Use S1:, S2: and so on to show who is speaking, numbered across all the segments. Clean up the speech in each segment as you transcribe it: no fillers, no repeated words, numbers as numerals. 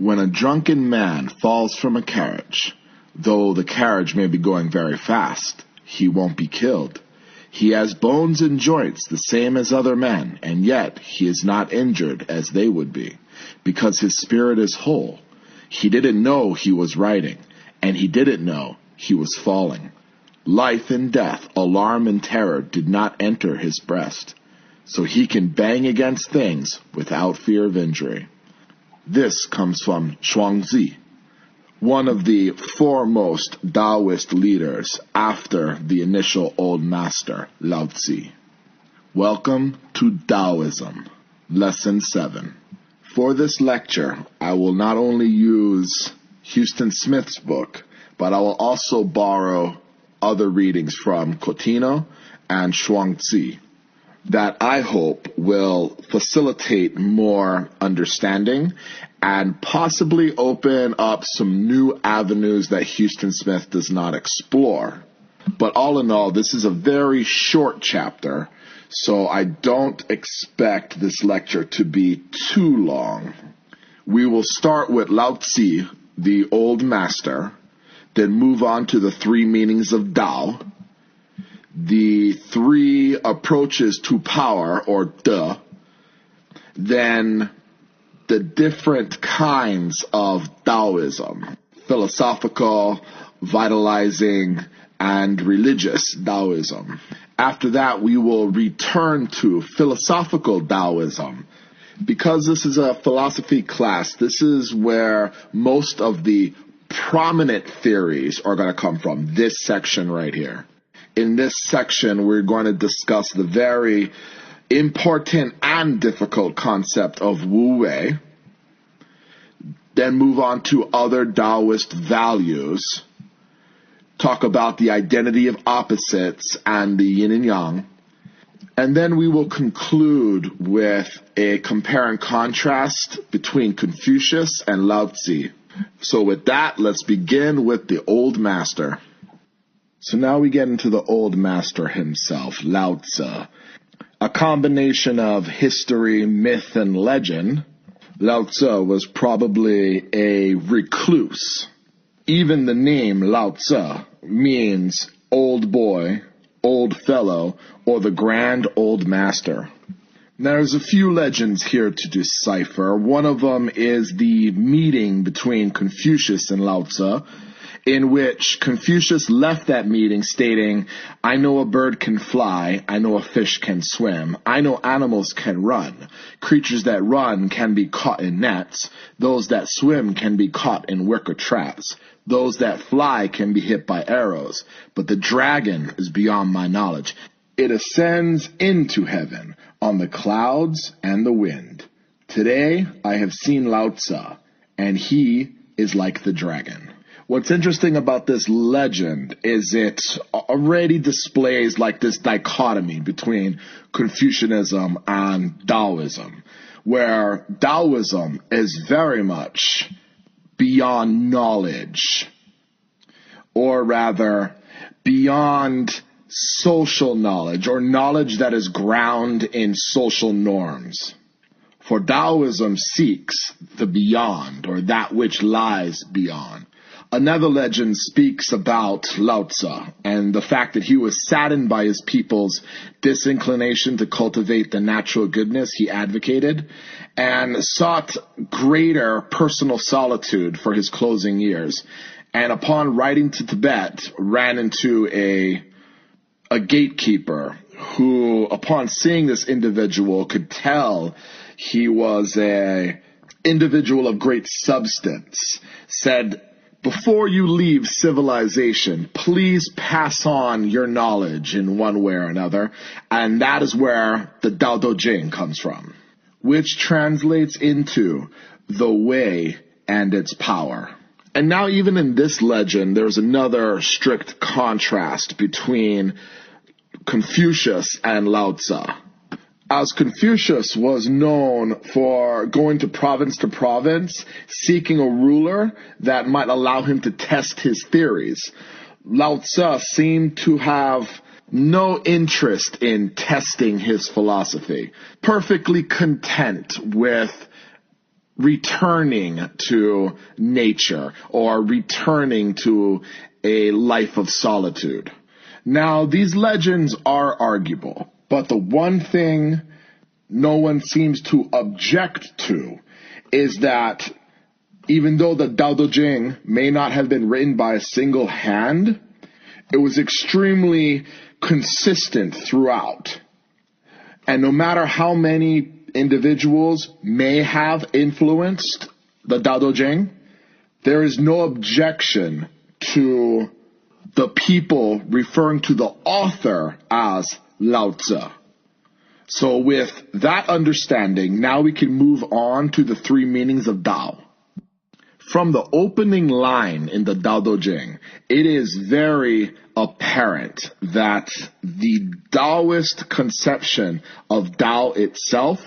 S1: When a drunken man falls from a carriage, though the carriage may be going very fast, he won't be killed. He has bones and joints the same as other men, and yet he is not injured as they would be, because his spirit is whole. He didn't know he was riding, and he didn't know he was falling. Life and death, alarm and terror did not enter his breast, so he can bang against things without fear of injury. This comes from Zhuangzi, one of the foremost Taoist leaders after the initial old master, Lao Tzu. Welcome to Taoism, Lesson 7. For this lecture, I will not only use Huston Smith's book, but I will also borrow other readings from Coutinho and Zhuangzi that I hope will facilitate more understanding and possibly open up some new avenues that Huston Smith does not explore. But all in all, this is a very short chapter, so I don't expect this lecture to be too long. We will start with Lao Tzu, the old master, then move on to the three meanings of Tao, the three approaches to power, or De, then the different kinds of Taoism, philosophical, vitalizing, and religious Taoism. After that, we will return to philosophical Taoism. Because this is a philosophy class, this is where most of the prominent theories are going to come from, this section right here. In this section, we're going to discuss the very important and difficult concept of Wu Wei, then move on to other Taoist values, talk about the identity of opposites and the yin and yang, and then we will conclude with a compare and contrast between Confucius and Lao Tzu. So with that, let's begin with the old master. So now we get into the old master himself, Lao Tzu. A combination of history, myth, and legend, Lao Tzu was probably a recluse. Even the name Lao Tzu means old boy, old fellow, or the grand old master. Now, there's a few legends here to decipher. One of them is the meeting between Confucius and Lao Tzu, in which Confucius left that meeting stating, "I know a bird can fly, I know a fish can swim, I know animals can run. Creatures that run can be caught in nets, those that swim can be caught in wicker traps, those that fly can be hit by arrows, but the dragon is beyond my knowledge. It ascends into heaven on the clouds and the wind. Today I have seen Lao Tzu, and he is like the dragon." What's interesting about this legend is it already displays like this dichotomy between Confucianism and Taoism, where Taoism is very much beyond knowledge, or rather beyond social knowledge, or knowledge that is grounded in social norms. For Taoism seeks the beyond, or that which lies beyond. Another legend speaks about Lao Tzu and the fact that he was saddened by his people's disinclination to cultivate the natural goodness he advocated and sought greater personal solitude for his closing years. And upon riding to Tibet, ran into a gatekeeper who, upon seeing this individual, could tell he was a individual of great substance, said, "Before you leave civilization, please pass on your knowledge in one way or another." And that is where the Tao Te Ching comes from, which translates into the way and its power. And now even in this legend, there's another strict contrast between Confucius and Lao Tzu. As Confucius was known for going to province, seeking a ruler that might allow him to test his theories, Lao Tzu seemed to have no interest in testing his philosophy, perfectly content with returning to nature or returning to a life of solitude. Now, these legends are arguable, but the one thing no one seems to object to is that even though the Tao Te Ching may not have been written by a single hand, it was extremely consistent throughout. And no matter how many individuals may have influenced the Tao Te Ching, there is no objection to the people referring to the author as Lao Tzu. So with that understanding, now we can move on to the three meanings of Tao. From the opening line in the Tao Te Ching, it is very apparent that the Taoist conception of Tao itself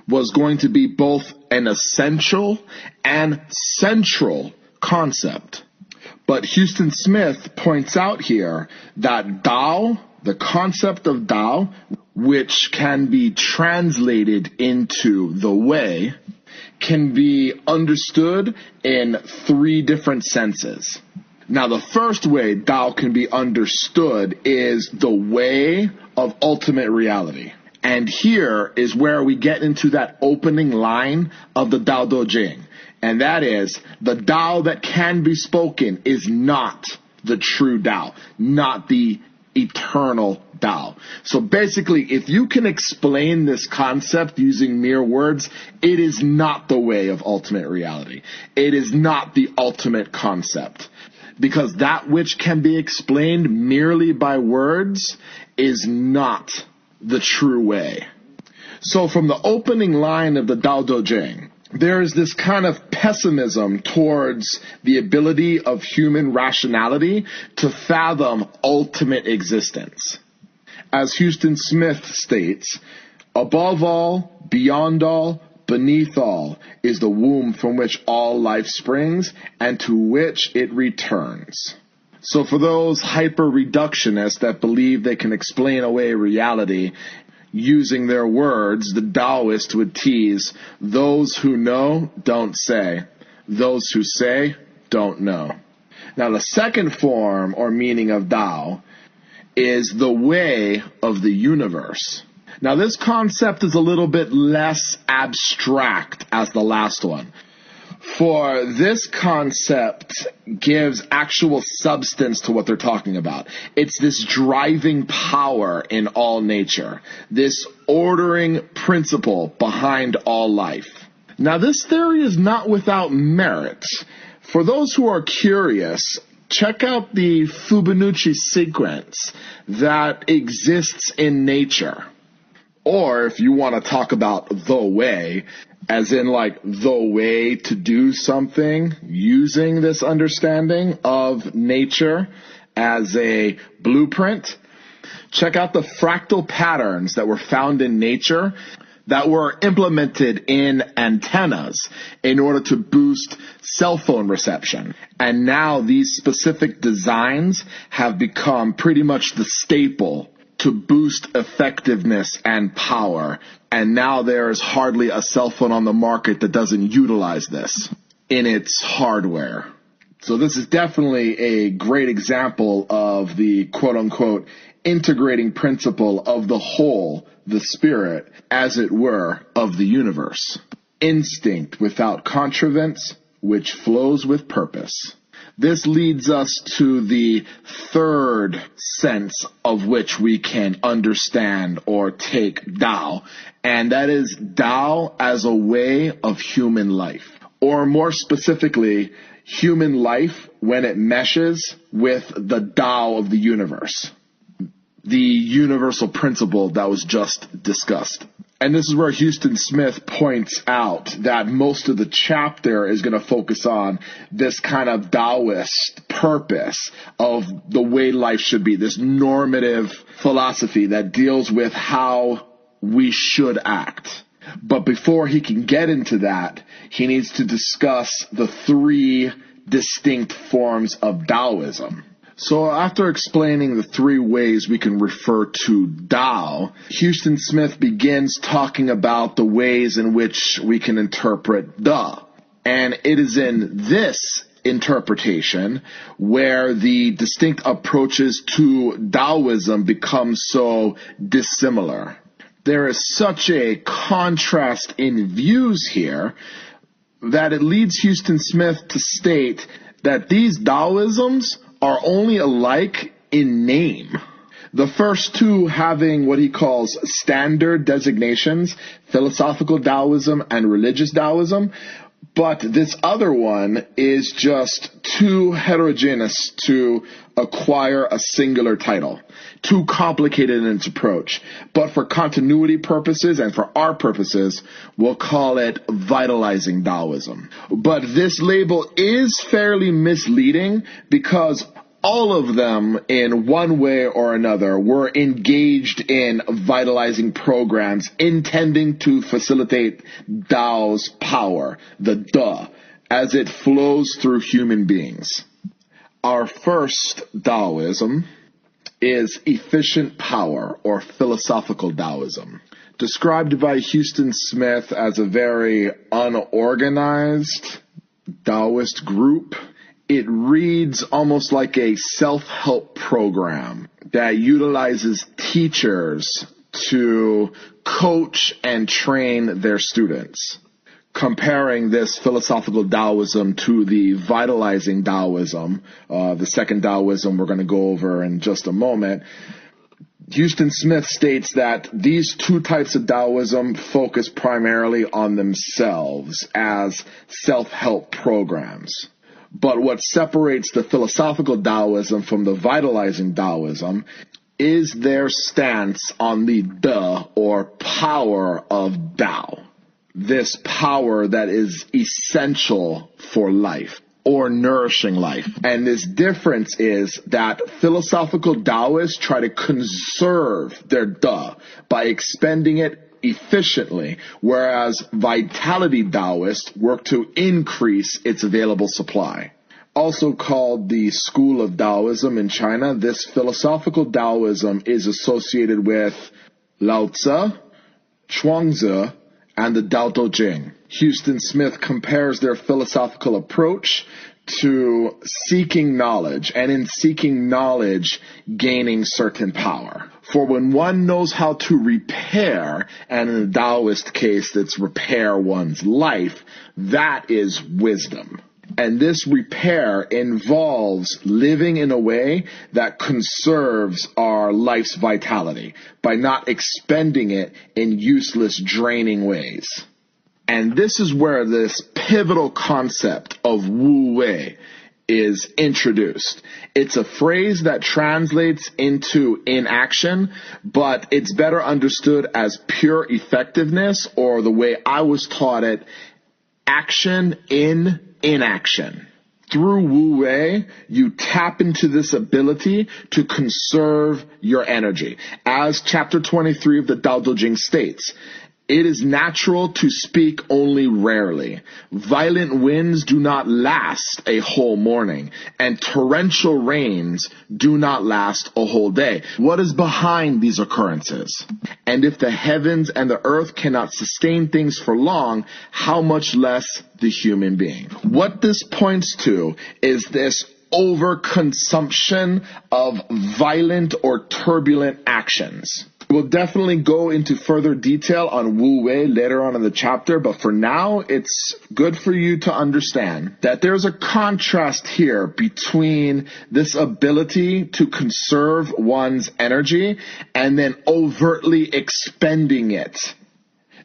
S1: was going to be both an essential and central concept. But Huston Smith points out here that Tao, the concept of Tao, which can be translated into the way, can be understood in three different senses. Now, the first way Tao can be understood is the way of ultimate reality. And here is where we get into that opening line of the Tao Te Ching. And that is, the Tao that can be spoken is not the true Tao, not the eternal Tao. So basically, if you can explain this concept using mere words, it is not the way of ultimate reality. It is not the ultimate concept. Because that which can be explained merely by words is not the true way. So from the opening line of the Tao Te Ching, there is this kind of pessimism towards the ability of human rationality to fathom ultimate existence. As Huston Smith states, above all, beyond all, beneath all is the womb from which all life springs and to which it returns. So for those hyper-reductionists that believe they can explain away reality using their words, the Taoist would tease, those who know don't say, those who say don't know. Now the second form or meaning of Tao is the way of the universe. Now this concept is a little bit less abstract as the last one. For this concept gives actual substance to what they're talking about. It's this driving power in all nature, this ordering principle behind all life. Now this theory is not without merit. For those who are curious, check out the Fibonacci sequence that exists in nature. Or if you want to talk about the way, as in like the way to do something using this understanding of nature as a blueprint, check out the fractal patterns that were found in nature that were implemented in antennas in order to boost cell phone reception. And now these specific designs have become pretty much the staple to boost effectiveness and power. And now there's hardly a cell phone on the market that doesn't utilize this in its hardware. So this is definitely a great example of the quote-unquote integrating principle of the whole, the spirit, as it were, of the universe. Instinct without contrivance, which flows with purpose. This leads us to the third sense of which we can understand or take Tao, and that is Tao as a way of human life. Or more specifically, human life when it meshes with the Tao of the universe, the universal principle that was just discussed. And this is where Huston Smith points out that most of the chapter is going to focus on this kind of Taoist purpose of the way life should be, this normative philosophy that deals with how we should act. But before he can get into that, he needs to discuss the three distinct forms of Taoism. So after explaining the three ways we can refer to Tao, Houston Smith begins talking about the ways in which we can interpret Da. And it is in this interpretation where the distinct approaches to Taoism become so dissimilar. There is such a contrast in views here that it leads Houston Smith to state that these Taoisms are only alike in name. The first two having what he calls standard designations, philosophical Taoism and religious Taoism, but this other one is just too heterogeneous to acquire a singular title. Too complicated in its approach. But for continuity purposes and for our purposes, we'll call it Vitalizing Taoism. But this label is fairly misleading because all of them, in one way or another, were engaged in vitalizing programs intending to facilitate Tao's power, the Da, as it flows through human beings. Our first Taoism is efficient power, or philosophical Taoism, described by Houston Smith as a very unorganized Taoist group. It reads almost like a self-help program that utilizes teachers to coach and train their students. Comparing this philosophical Taoism to the vitalizing Taoism, the second Taoism we're going to go over in just a moment, Houston Smith states that these two types of Taoism focus primarily on themselves as self-help programs. But what separates the philosophical Taoism from the vitalizing Taoism is their stance on the Da, or power of Tao. This power that is essential for life, or nourishing life. And this difference is that philosophical Taoists try to conserve their Da by expending it efficiently, whereas vitality Taoists work to increase its available supply. Also called the School of Taoism in China, this philosophical Taoism is associated with Lao Tzu, Chuang-Tzu, and the Tao Te Ching. Houston Smith compares their philosophical approach to seeking knowledge, and in seeking knowledge, gaining certain power. For when one knows how to repair, and in the Taoist case, it's repair one's life, that is wisdom. And this repair involves living in a way that conserves our life's vitality by not expending it in useless, draining ways. And this is where this pivotal concept of Wu Wei is introduced. It's a phrase that translates into inaction, but it's better understood as pure effectiveness, or the way I was taught it, action in inaction. Through Wu Wei, you tap into this ability to conserve your energy. As chapter 23 of the Tao Te Ching states, it is natural to speak only rarely. Violent winds do not last a whole morning, and torrential rains do not last a whole day. What is behind these occurrences? And if the heavens and the earth cannot sustain things for long, how much less the human being? What this points to is this overconsumption of violent or turbulent actions. We'll definitely go into further detail on Wu Wei later on in the chapter, but for now, it's good for you to understand that there's a contrast here between this ability to conserve one's energy and then overtly expending it.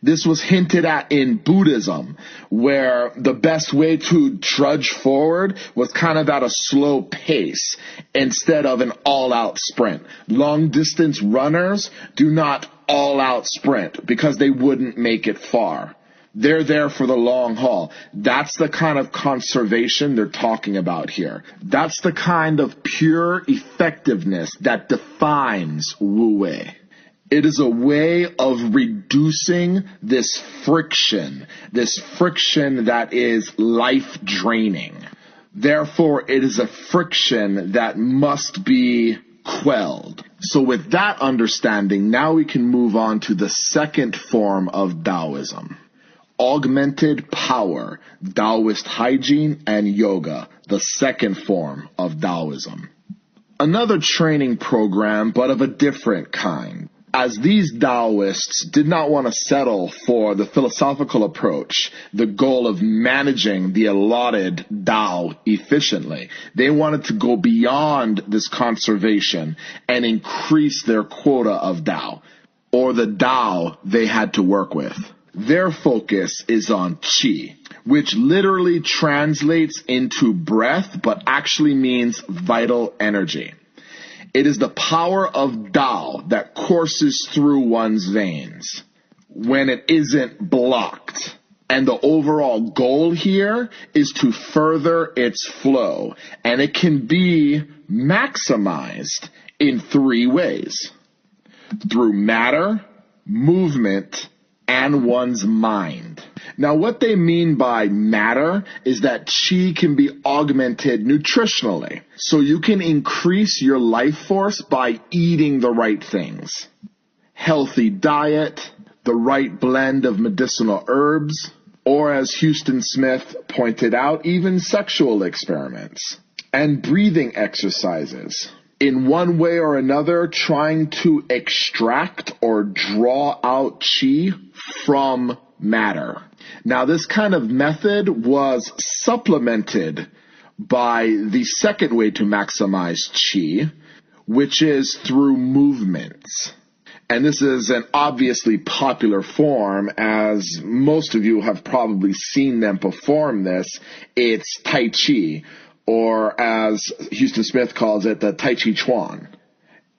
S1: This was hinted at in Buddhism, where the best way to trudge forward was kind of at a slow pace instead of an all-out sprint. Long-distance runners do not all-out sprint because they wouldn't make it far. They're there for the long haul. That's the kind of conservation they're talking about here. That's the kind of pure effectiveness that defines Wu Wei. It is a way of reducing this friction that is life-draining. Therefore, it is a friction that must be quelled. So with that understanding, now we can move on to the second form of Taoism. Augmented power, Taoist hygiene, and yoga, the second form of Taoism. Another training program, but of a different kind. As these Taoists did not want to settle for the philosophical approach, the goal of managing the allotted Tao efficiently. They wanted to go beyond this conservation and increase their quota of Tao, or the Tao they had to work with. Their focus is on Qi, which literally translates into breath, but actually means vital energy. It is the power of Tao that courses through one's veins when it isn't blocked. And the overall goal here is to further its flow. And it can be maximized in three ways: through matter, movement, and one's mind. Now, what they mean by matter is that Qi can be augmented nutritionally. So you can increase your life force by eating the right things. Healthy diet, the right blend of medicinal herbs, or as Houston Smith pointed out, even sexual experiments. And breathing exercises. In one way or another, trying to extract or draw out Qi from matter. Now, this kind of method was supplemented by the second way to maximize Qi, which is through movements. And this is an obviously popular form, as most of you have probably seen them perform this. It's Tai Chi, or as Houston Smith calls it, the Tai Chi Chuan,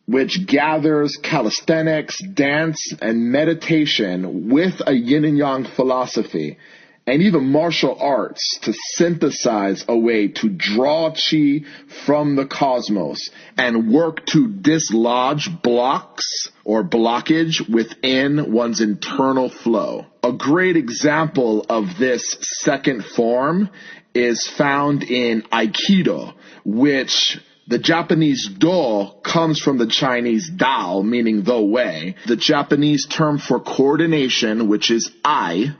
S1: which gathers calisthenics, dance, and meditation with a yin and yang philosophy, and even martial arts to synthesize a way to draw Qi from the cosmos and work to dislodge blocks or blockage within one's internal flow. A great example of this second form is found in Aikido, which the Japanese Do comes from the Chinese Dao, meaning the way. The Japanese term for coordination, which is I.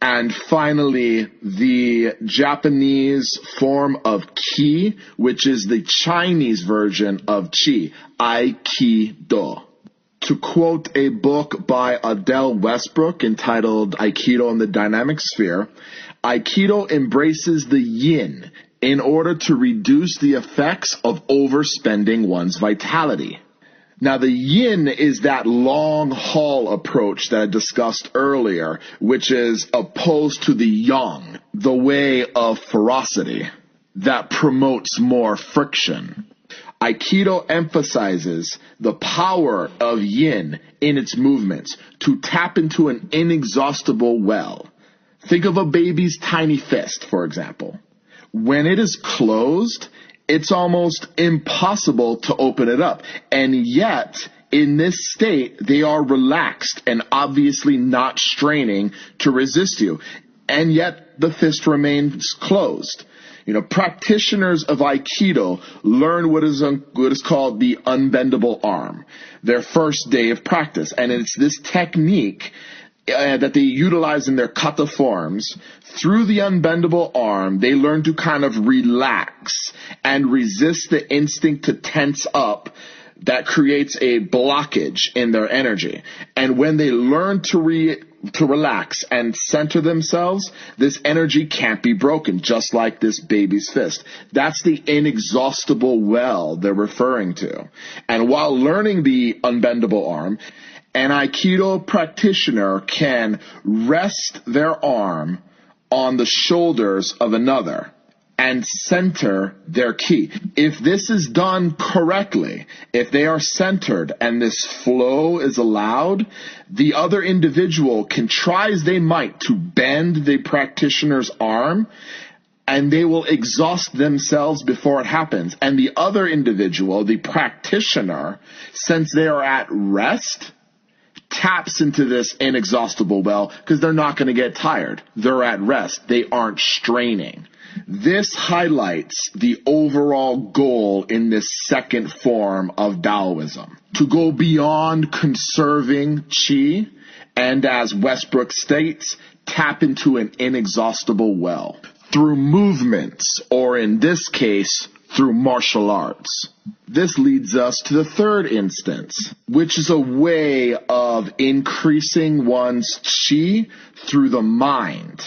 S1: And finally, the Japanese form of Ki, which is the Chinese version of Qi, Aikido. To quote a book by Adele Westbrook entitled Aikido and the Dynamic Sphere, Aikido embraces the yin in order to reduce the effects of overspending one's vitality. Now, the yin is that long haul approach that I discussed earlier, which is opposed to the yang, the way of ferocity, that promotes more friction. Aikido emphasizes the power of yin in its movements to tap into an inexhaustible well. Think of a baby's tiny fist, for example. When it is closed, it's almost impossible to open it up. And yet, in this state, they are relaxed and obviously not straining to resist you. And yet, the fist remains closed. You know, practitioners of Aikido learn what is called the unbendable arm, their first day of practice. And it's this technique that they utilize in their kata forms. Through the unbendable arm, they learn to kind of relax and resist the instinct to tense up that creates a blockage in their energy. And when they learn to relax and center themselves, this energy can't be broken, just like this baby's fist. That's the inexhaustible well they're referring to. And while learning the unbendable arm, an Aikido practitioner can rest their arm on the shoulders of another and center their ki. If this is done correctly, if they are centered and this flow is allowed, the other individual can try as they might to bend the practitioner's arm, and they will exhaust themselves before it happens. And the other individual, the practitioner, since they are at rest, taps into this inexhaustible well because they're not going to get tired. They're at rest. They aren't straining. This highlights the overall goal in this second form of Taoism, to go beyond conserving qi and, as Westbrook states, tap into an inexhaustible well through movements, or in this case, through martial arts. This leads us to the third instance, which is a way of increasing one's qi through the mind,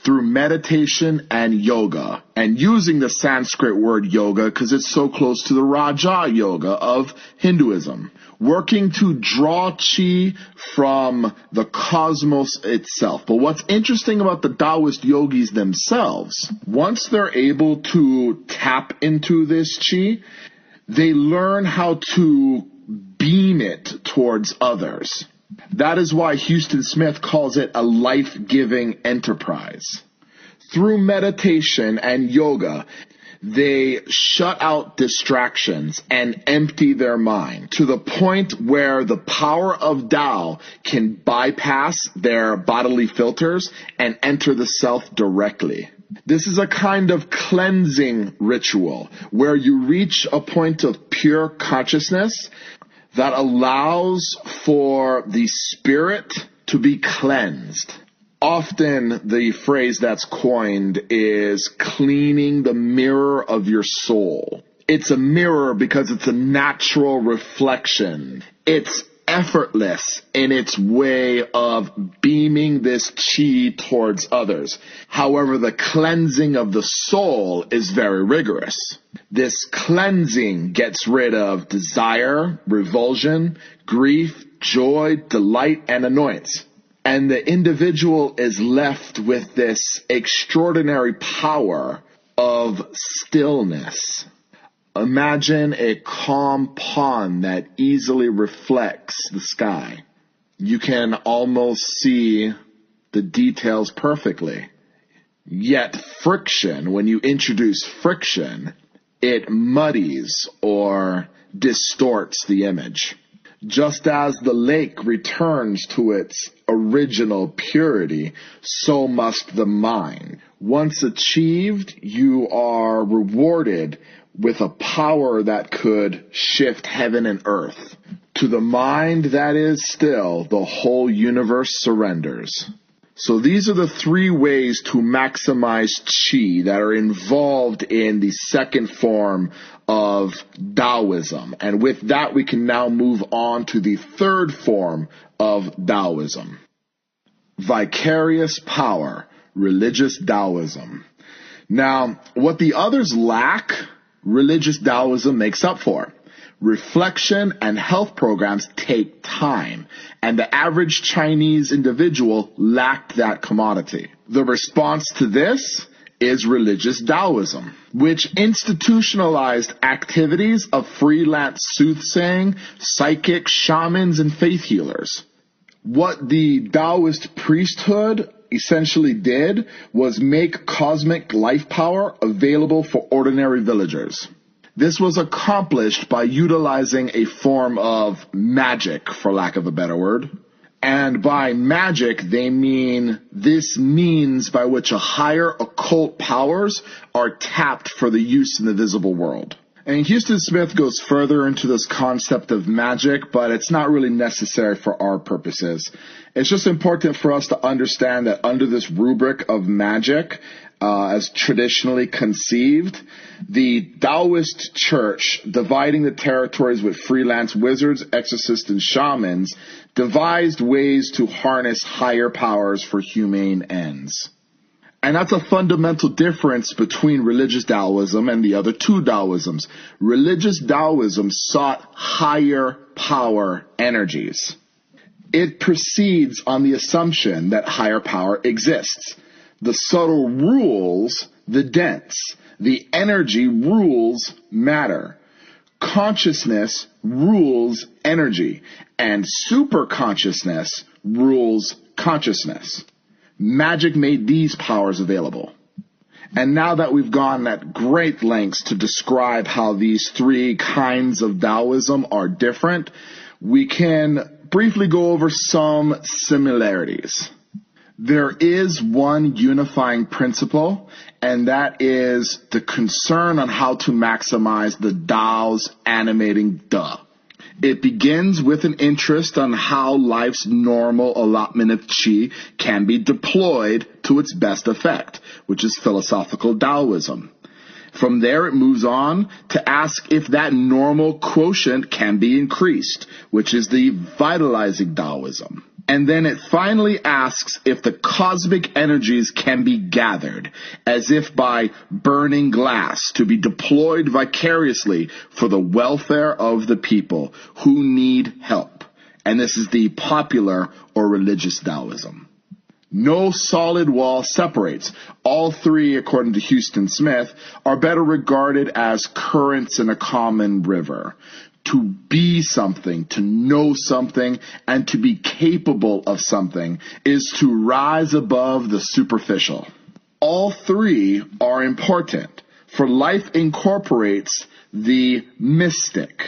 S1: through meditation and yoga, and using the Sanskrit word yoga because it's so close to the Raja Yoga of Hinduism, working to draw qi from the cosmos itself. But what's interesting about the Taoist yogis themselves, once they're able to tap into this qi, they learn how to beam it towards others. That is why Houston Smith calls it a life-giving enterprise. Through meditation and yoga, they shut out distractions and empty their mind to the point where the power of Tao can bypass their bodily filters and enter the self directly. This is a kind of cleansing ritual where you reach a point of pure consciousness that allows for the spirit to be cleansed. Often the phrase that's coined is cleaning the mirror of your soul. It's a mirror because it's a natural reflection. It's effortless in its way of beaming this qi towards others. However, the cleansing of the soul is very rigorous. This cleansing gets rid of desire, revulsion, grief, joy, delight, and annoyance. And the individual is left with this extraordinary power of stillness. Imagine a calm pond that easily reflects the sky. You can almost see the details perfectly. Yet friction, when you introduce friction, it muddies or distorts the image. Just as the lake returns to its original purity, so must the mind. Once achieved, you are rewarded with a power that could shift heaven and earth. To the mind that is still, the whole universe surrenders. So these are the three ways to maximize qi that are involved in the second form of Taoism. And with that, we can now move on to the third form of Taoism. Vicarious power, religious Taoism. Now, what the others lack, religious Taoism makes up for. Reflection and health programs take time, and the average Chinese individual lacked that commodity. The response to this is religious Taoism, which institutionalized activities of freelance soothsaying, psychic shamans, and faith healers. What the Taoist priesthood essentially did was make cosmic life power available for ordinary villagers. This was accomplished by utilizing a form of magic, for lack of a better word. And by magic, they mean this means by which a higher occult powers are tapped for the use in the visible world. And Houston Smith goes further into this concept of magic, but it's not really necessary for our purposes. It's just important for us to understand that under this rubric of magic, as traditionally conceived, the Taoist church, dividing the territories with freelance wizards, exorcists, and shamans, devised ways to harness higher powers for humane ends. And that's a fundamental difference between religious Taoism and the other two Taoisms. Religious Taoism sought higher power energies. It proceeds on the assumption that higher power exists. The subtle rules the dense. The energy rules matter. Consciousness rules energy. And superconsciousness rules consciousness. Magic made these powers available. And now that we've gone at great lengths to describe how these three kinds of Taoism are different, we can briefly go over some similarities. There is one unifying principle, and that is the concern on how to maximize the Tao's animating Da. It begins with an interest on how life's normal allotment of qi can be deployed to its best effect, which is philosophical Taoism. From there, it moves on to ask if that normal quotient can be increased, which is the vitalizing Taoism. And then it finally asks if the cosmic energies can be gathered, as if by burning glass, to be deployed vicariously for the welfare of the people who need help. And this is the popular or religious Taoism. No solid wall separates. All three, according to Houston Smith, are better regarded as currents in a common river. To be something, to know something, and to be capable of something is to rise above the superficial. All three are important, for life incorporates the mystic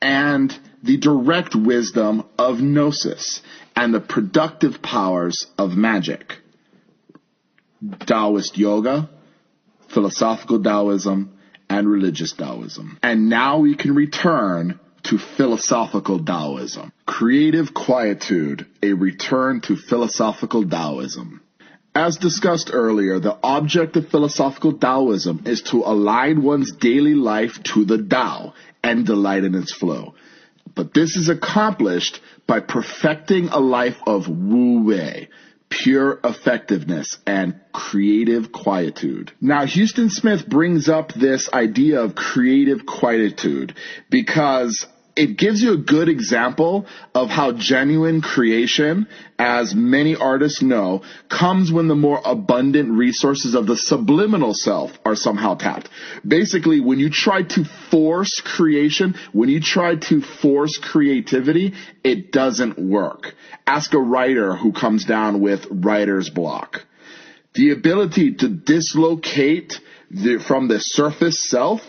S1: and the direct wisdom of gnosis and the productive powers of magic. Taoist yoga, philosophical Taoism, and religious Taoism. And now we can return to philosophical Taoism. Creative quietude, a return to philosophical Taoism. As discussed earlier, the object of philosophical Taoism is to align one's daily life to the Tao and delight in its flow. But this is accomplished by perfecting a life of Wu Wei, pure effectiveness and creative quietude. Now, Houston Smith brings up this idea of creative quietude because it gives you a good example of how genuine creation, as many artists know, comes when the more abundant resources of the subliminal self are somehow tapped. Basically, when you try to force creation, when you try to force creativity, it doesn't work. Ask a writer who comes down with writer's block. The ability to dislocate from the surface self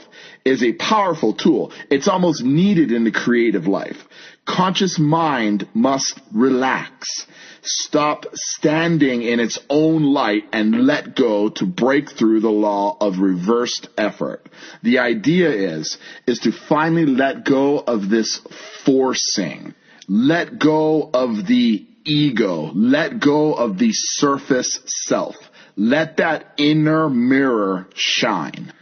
S1: is a powerful tool. It's almost needed in the creative life. Conscious mind must relax, stop standing in its own light, and let go to break through the law of reversed effort. The idea is to finally let go of this forcing. Let go of the ego. Let go of the surface self. Let that inner mirror shine.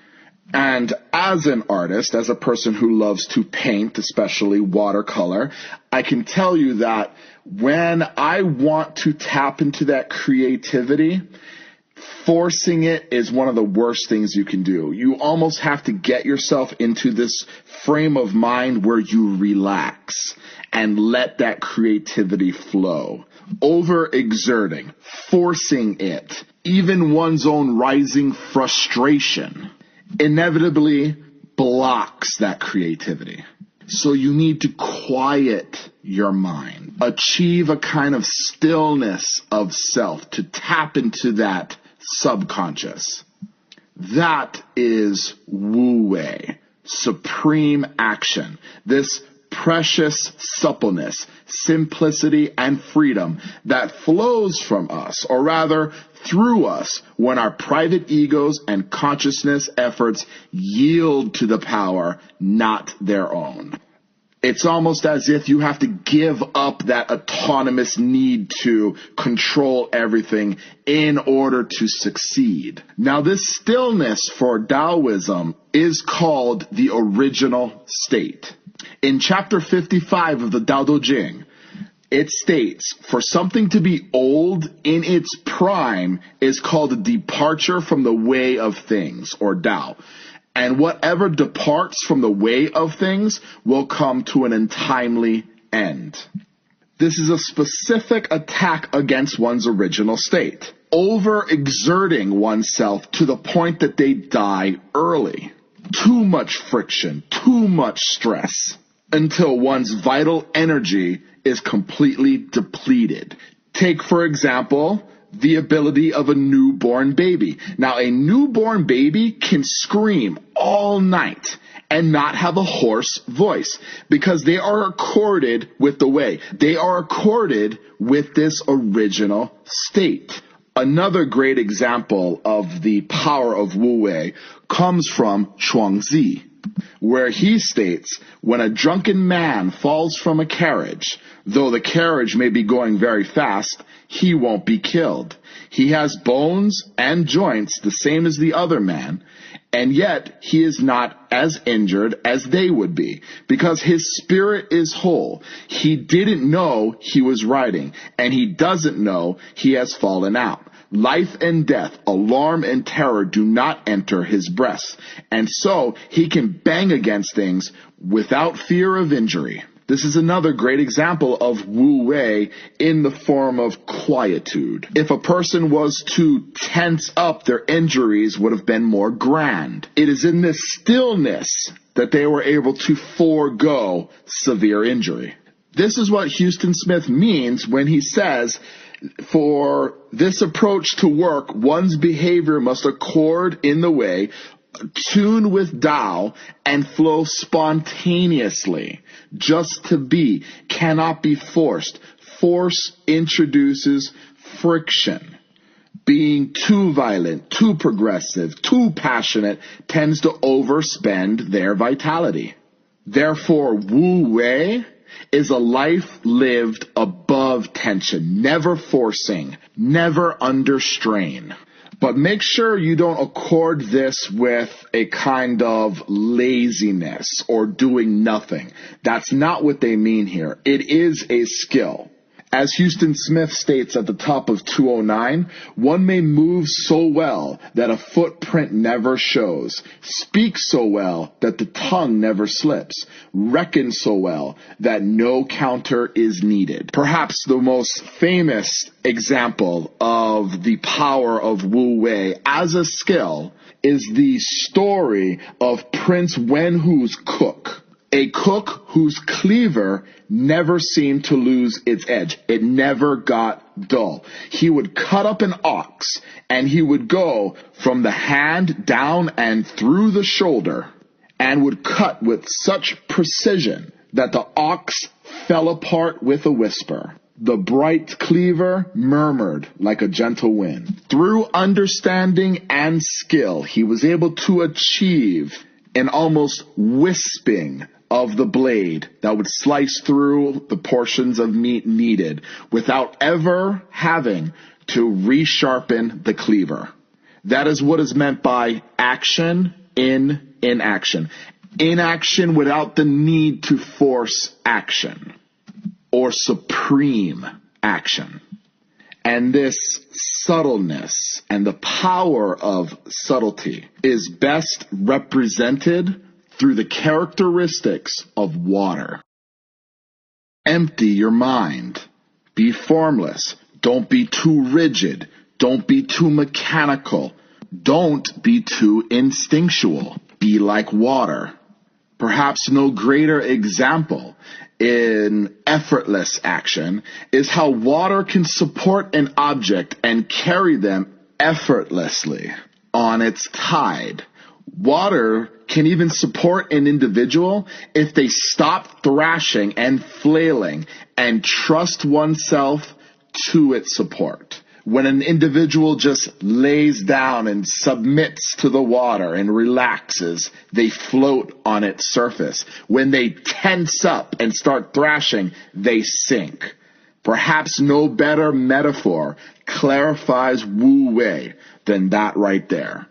S1: And as an artist, as a person who loves to paint, especially watercolor, I can tell you that when I want to tap into that creativity, forcing it is one of the worst things you can do. You almost have to get yourself into this frame of mind where you relax and let that creativity flow. Overexerting, forcing it, even one's own rising frustration, inevitably blocks that creativity. So you need to quiet your mind, achieve a kind of stillness of self to tap into that subconscious. That is Wu Wei, supreme action. This precious suppleness, simplicity, and freedom that flows from us, or rather through us, when our private egos and consciousness efforts yield to the power not their own. It's almost as if you have to give up that autonomous need to control everything in order to succeed. Now, this stillness for Taoism is called the original state. In chapter 55 of the Tao Te Ching, it states, for something to be old in its prime is called a departure from the way of things, or Tao. And whatever departs from the way of things will come to an untimely end. This is a specific attack against one's original state, overexerting oneself to the point that they die early. Too much friction, too much stress, until one's vital energy is completely depleted. Take, for example, the ability of a newborn baby. Now, a newborn baby can scream all night and not have a hoarse voice, because they are accorded with the way. They are accorded with this original state. Another great example of the power of Wu Wei comes from Chuangzi, where he states, when a drunken man falls from a carriage, though the carriage may be going very fast, he won't be killed. He has bones and joints the same as the other man, and yet he is not as injured as they would be, because his spirit is whole. He didn't know he was riding, and he doesn't know he has fallen out. Life and death, alarm and terror do not enter his breast, and so he can bang against things without fear of injury. This is another great example of Wu Wei in the form of quietude. If a person was to tense up, their injuries would have been more grand. It is in this stillness that they were able to forego severe injury. This is what Huston Smith means when he says, for this approach to work, one's behavior must accord in the way, tune with Tao, and flow spontaneously. Just to be cannot be forced. Force introduces friction. Being too violent, too progressive, too passionate tends to overspend their vitality. Therefore, Wu Wei is a life lived above tension, never forcing, never under strain. But make sure you don't accord this with a kind of laziness or doing nothing. That's not what they mean here. It is a skill. As Huston Smith states at the top of 209, one may move so well that a footprint never shows, speak so well that the tongue never slips, reckon so well that no counter is needed. Perhaps the most famous example of the power of Wu Wei as a skill is the story of Prince Wenhu's cook. A cook whose cleaver never seemed to lose its edge. It never got dull. He would cut up an ox, and he would go from the hand down and through the shoulder, and would cut with such precision that the ox fell apart with a whisper. The bright cleaver murmured like a gentle wind. Through understanding and skill, he was able to achieve an almost wisping of the blade that would slice through the portions of meat needed without ever having to resharpen the cleaver. That is what is meant by action in inaction. Inaction without the need to force action or supreme action. And this subtleness and the power of subtlety is best represented through the characteristics of water. Empty your mind. Be formless. Don't be too rigid. Don't be too mechanical. Don't be too instinctual. Be like water. Perhaps no greater example in effortless action is how water can support an object and carry them effortlessly on its tide. Water can even support an individual if they stop thrashing and flailing and trust oneself to its support. When an individual just lays down and submits to the water and relaxes, they float on its surface. When they tense up and start thrashing, they sink. Perhaps no better metaphor clarifies Wu Wei than that right there.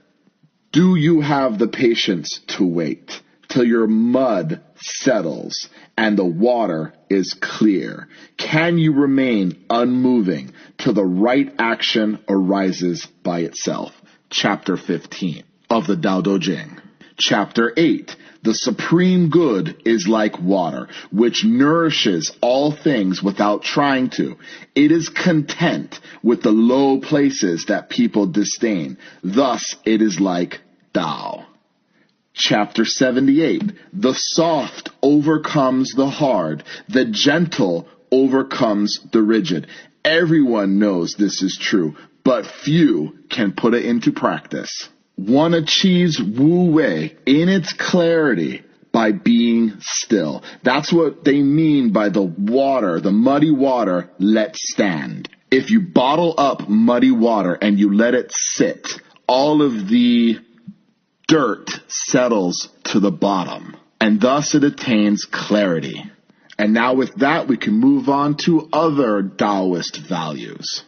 S1: Do you have the patience to wait till your mud settles and the water is clear? Can you remain unmoving till the right action arises by itself? Chapter 15 of the Tao Te Ching. Chapter 8. The supreme good is like water, which nourishes all things without trying to. It is content with the low places that people disdain. Thus it is like Tao. Chapter 78. The soft overcomes the hard. The gentle overcomes the rigid. Everyone knows this is true, but few can put it into practice. One achieves Wu Wei in its clarity by being still. That's what they mean by the water, the muddy water, let stand. If you bottle up muddy water and you let it sit, all of the dirt settles to the bottom, and thus it attains clarity. And now with that, we can move on to other Taoist values.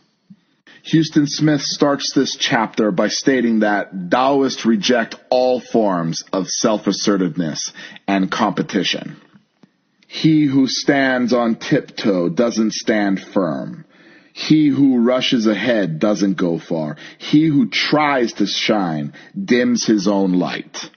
S1: Houston Smith starts this chapter by stating that Taoists reject all forms of self-assertiveness and competition. He who stands on tiptoe doesn't stand firm. He who rushes ahead doesn't go far. He who tries to shine dims his own light.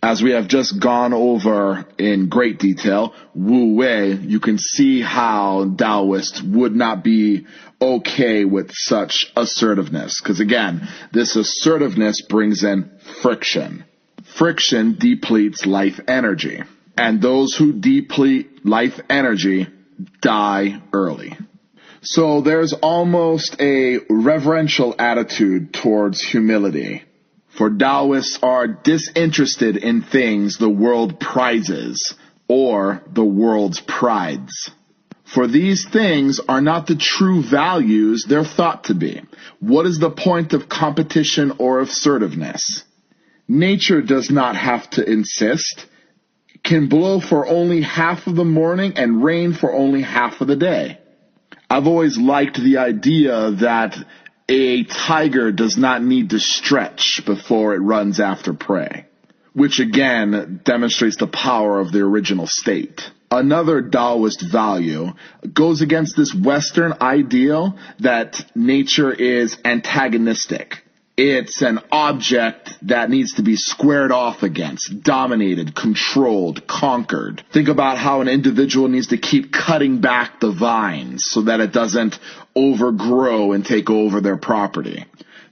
S1: As we have just gone over in great detail, Wu Wei, you can see how Taoists would not be okay with such assertiveness. Because again, this assertiveness brings in friction. Friction depletes life energy. And those who deplete life energy die early. So there's almost a reverential attitude towards humility. For Taoists are disinterested in things the world prizes or the world's prides. For these things are not the true values they're thought to be. What is the point of competition or assertiveness? Nature does not have to insist. It can blow for only half of the morning and rain for only half of the day. I've always liked the idea that a tiger does not need to stretch before it runs after prey, which again demonstrates the power of the original state. Another Taoist value goes against this Western ideal that nature is antagonistic. It's an object that needs to be squared off against, dominated, controlled, conquered. Think about how an individual needs to keep cutting back the vines so that it doesn't overgrow and take over their property.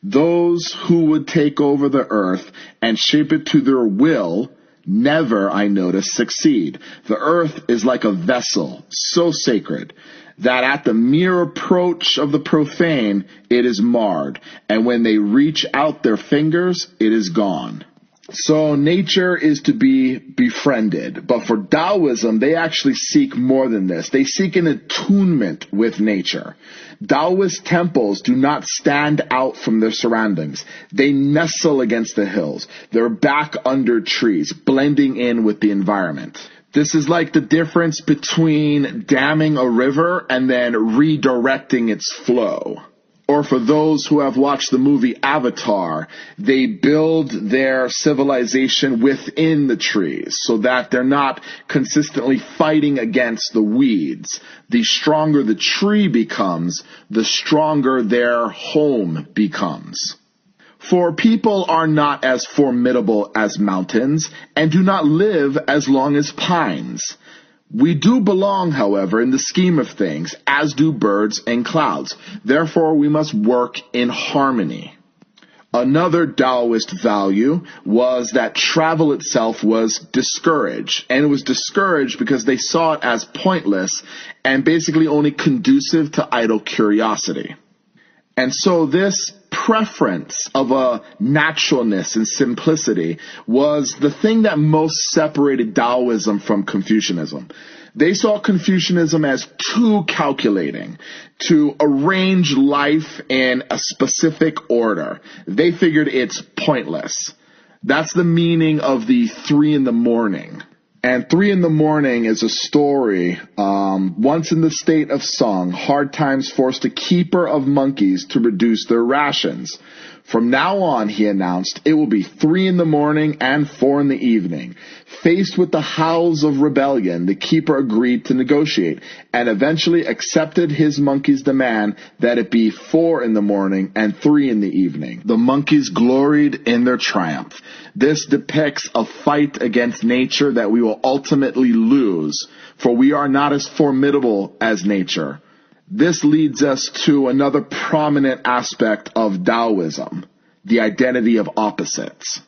S1: Those who would take over the earth and shape it to their will never, I notice, succeed. The earth is like a vessel, so sacred, that at the mere approach of the profane, it is marred, and when they reach out their fingers, it is gone. So nature is to be befriended, but for Taoism, they actually seek more than this. They seek an attunement with nature. Taoist temples do not stand out from their surroundings. They nestle against the hills. They're back under trees, blending in with the environment. This is like the difference between damming a river and then redirecting its flow. Or for those who have watched the movie Avatar, they build their civilization within the trees so that they're not consistently fighting against the weeds. The stronger the tree becomes, the stronger their home becomes. For people are not as formidable as mountains, and do not live as long as pines. We do belong, however, in the scheme of things, as do birds and clouds. Therefore, we must work in harmony. Another Taoist value was that travel itself was discouraged. And it was discouraged because they saw it as pointless and basically only conducive to idle curiosity. And so this preference of a naturalness and simplicity was the thing that most separated Taoism from Confucianism. They saw Confucianism as too calculating, to arrange life in a specific order. They figured it's pointless. That's the meaning of the 3 in the morning. And 3 in the morning is a story. Once in the state of song, Hard Times forced a keeper of monkeys to reduce their rations. From now on, he announced, it will be 3 in the morning and 4 in the evening. Faced with the howls of rebellion, the keeper agreed to negotiate and eventually accepted his monkey's demand that it be 4 in the morning and 3 in the evening. The monkeys gloried in their triumph. This depicts a fight against nature that we will ultimately lose, for we are not as formidable as nature. This leads us to another prominent aspect of Taoism, the identity of opposites.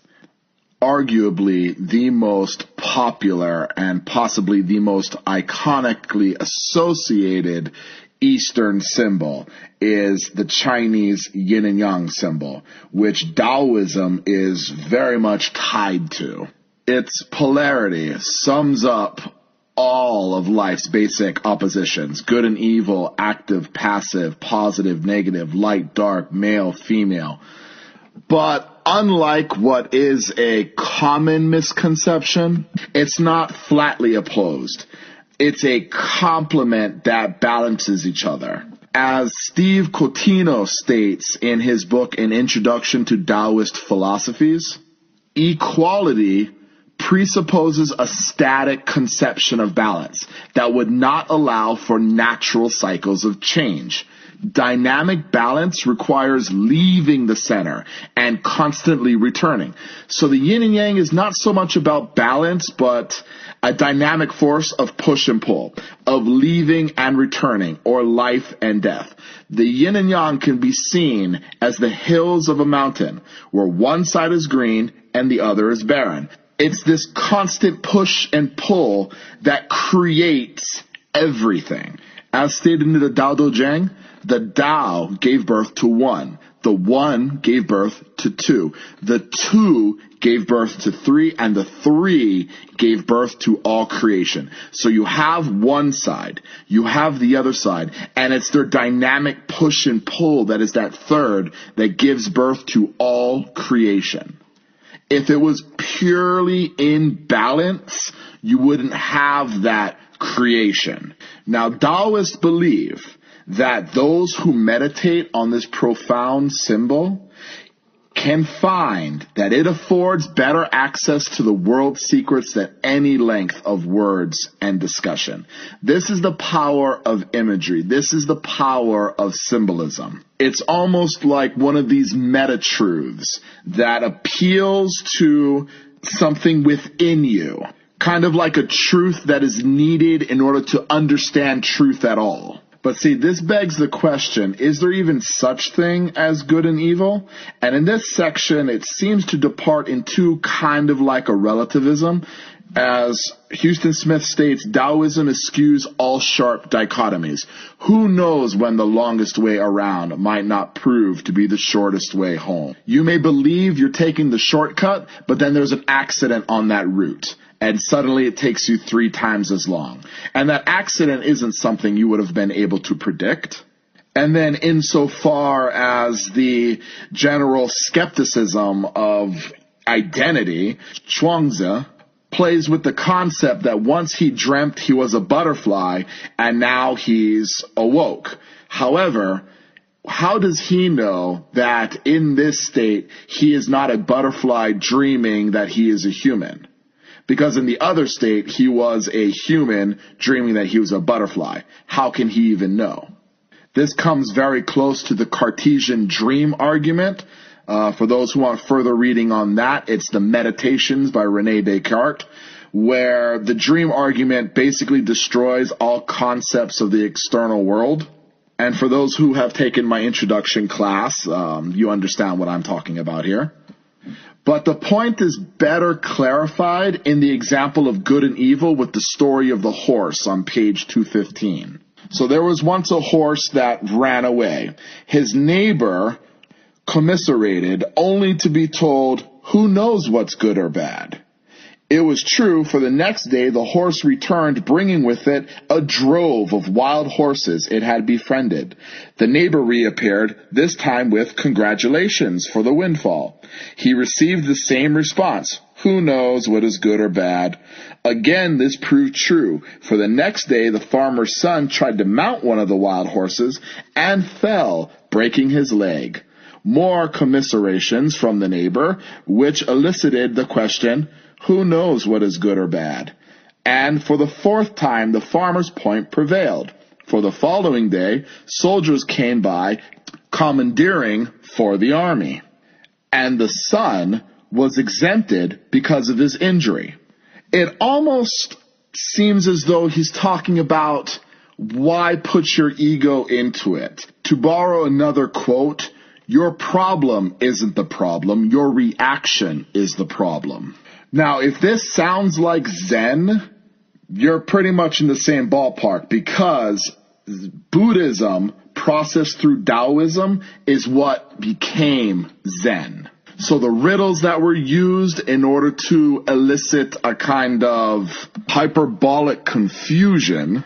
S1: Arguably the most popular and possibly the most iconically associated Eastern symbol is the Chinese yin and yang symbol, which Taoism is very much tied to. Its polarity sums up all of life's basic oppositions: good and evil, active, passive, positive, negative, light, dark, male, female. But unlike what is a common misconception, it's not flatly opposed. It's a complement that balances each other. As Steve Cotino states in his book, An Introduction to Taoist Philosophies, equality presupposes a static conception of balance that would not allow for natural cycles of change. Dynamic balance requires leaving the center and constantly returning. So the yin and yang is not so much about balance, but a dynamic force of push and pull, of leaving and returning, or life and death. The yin and yang can be seen as the hills of a mountain, where one side is green and the other is barren. It's this constant push and pull that creates everything. As stated in the Tao Te Ching, the Tao gave birth to one. The one gave birth to two. The two gave birth to three, and the three gave birth to all creation. So you have one side, you have the other side, and it's their dynamic push and pull that is that third that gives birth to all creation. If it was purely in balance, you wouldn't have that creation. Now, Taoists believe that those who meditate on this profound symbol can find that it affords better access to the world's secrets than any length of words and discussion. This is the power of imagery. This is the power of symbolism. It's almost like one of these meta-truths that appeals to something within you, kind of like a truth that is needed in order to understand truth at all. But see, this begs the question, is there even such thing as good and evil? And in this section, it seems to depart into kind of like a relativism. As Houston Smith states, Taoism eschews all sharp dichotomies. Who knows when the longest way around might not prove to be the shortest way home? You may believe you're taking the shortcut, but then there's an accident on that route, and suddenly it takes you 3 times as long. And that accident isn't something you would have been able to predict. And then insofar as the general skepticism of identity, Chuangzi plays with the concept that once he dreamt he was a butterfly and now he's awoke. However, how does he know that in this state he is not a butterfly dreaming that he is a human? Because in the other state, he was a human dreaming that he was a butterfly. How can he even know? This comes very close to the Cartesian dream argument. For those who want further reading on that, it's the Meditations by René Descartes, where the dream argument basically destroys all concepts of the external world. And for those who have taken my introduction class, you understand what I'm talking about here. But the point is better clarified in the example of good and evil with the story of the horse on page 215. So there was once a horse that ran away. His neighbor commiserated only to be told, who knows what's good or bad? It was true, for the next day the horse returned, bringing with it a drove of wild horses it had befriended. The neighbor reappeared, this time with congratulations for the windfall. He received the same response, who knows what is good or bad? Again, this proved true, for the next day the farmer's son tried to mount one of the wild horses and fell, breaking his leg. More commiserations from the neighbor, which elicited the question, who knows what is good or bad? And for the 4th time, the farmer's point prevailed. For the following day, soldiers came by, commandeering for the army. And the son was exempted because of his injury. It almost seems as though he's talking about why put your ego into it. To borrow another quote, your problem isn't the problem, your reaction is the problem. Now, if this sounds like Zen, you're pretty much in the same ballpark, because Buddhism processed through Taoism is what became Zen. So the riddles that were used in order to elicit a kind of hyperbolic confusion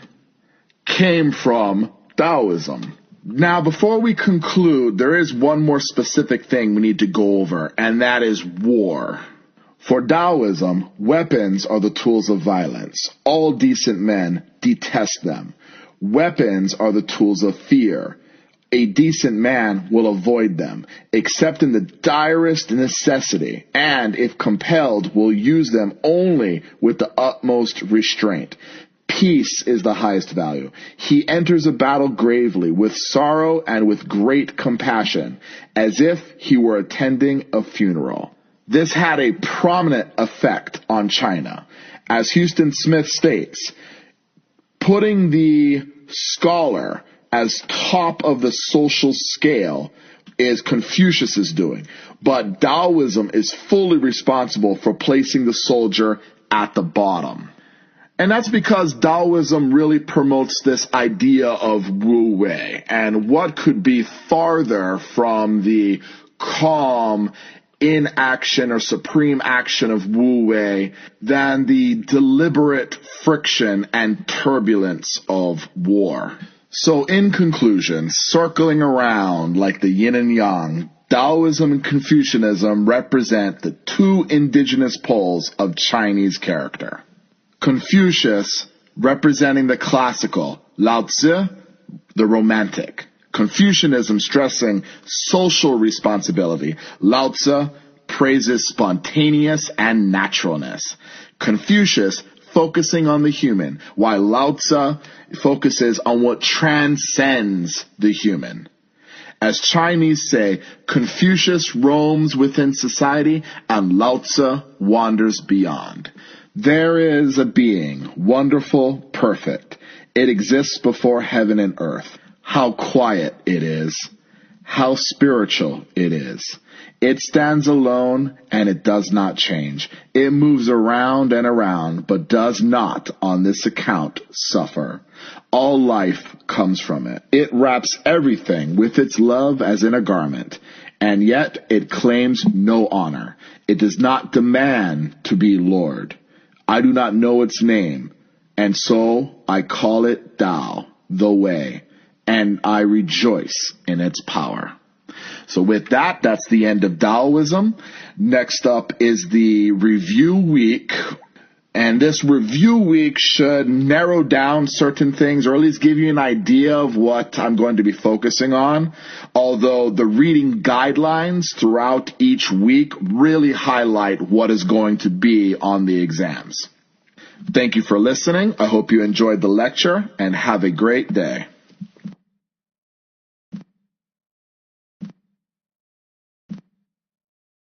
S1: came from Taoism. Now, before we conclude, there is one more specific thing we need to go over, and that is war. For Taoism, weapons are the tools of violence. All decent men detest them. Weapons are the tools of fear. A decent man will avoid them, except in the direst necessity, and, if compelled, will use them only with the utmost restraint. Peace is the highest value. He enters a battle gravely, with sorrow and with great compassion, as if he were attending a funeral. This had a prominent effect on China. As Houston Smith states, putting the scholar as top of the social scale is Confucius's doing, but Taoism is fully responsible for placing the soldier at the bottom. And that's because Taoism really promotes this idea of Wu Wei, and what could be farther from the calm inaction or supreme action of Wu Wei than the deliberate friction and turbulence of war. So in conclusion, circling around like the yin and yang, Taoism and Confucianism represent the two indigenous poles of Chinese character. Confucius representing the classical, Lao Tzu, the romantic. Confucianism stressing social responsibility. Lao Tzu praises spontaneous and naturalness. Confucius focusing on the human, while Lao Tzu focuses on what transcends the human. As Chinese say, Confucius roams within society and Lao Tzu wanders beyond. There is a being, wonderful, perfect. It exists before heaven and earth. How quiet it is. How spiritual it is. It stands alone and it does not change. It moves around and around, but does not, on this account, suffer. All life comes from it. It wraps everything with its love as in a garment, and yet it claims no honor. It does not demand to be Lord. I do not know its name, and so I call it Tao, the way, and I rejoice in its power. So with that, that's the end of Taoism. Next up is the review week. And this review week should narrow down certain things, or at least give you an idea of what I'm going to be focusing on. Although the reading guidelines throughout each week really highlight what is going to be on the exams. Thank you for listening. I hope you enjoyed the lecture and have a great day.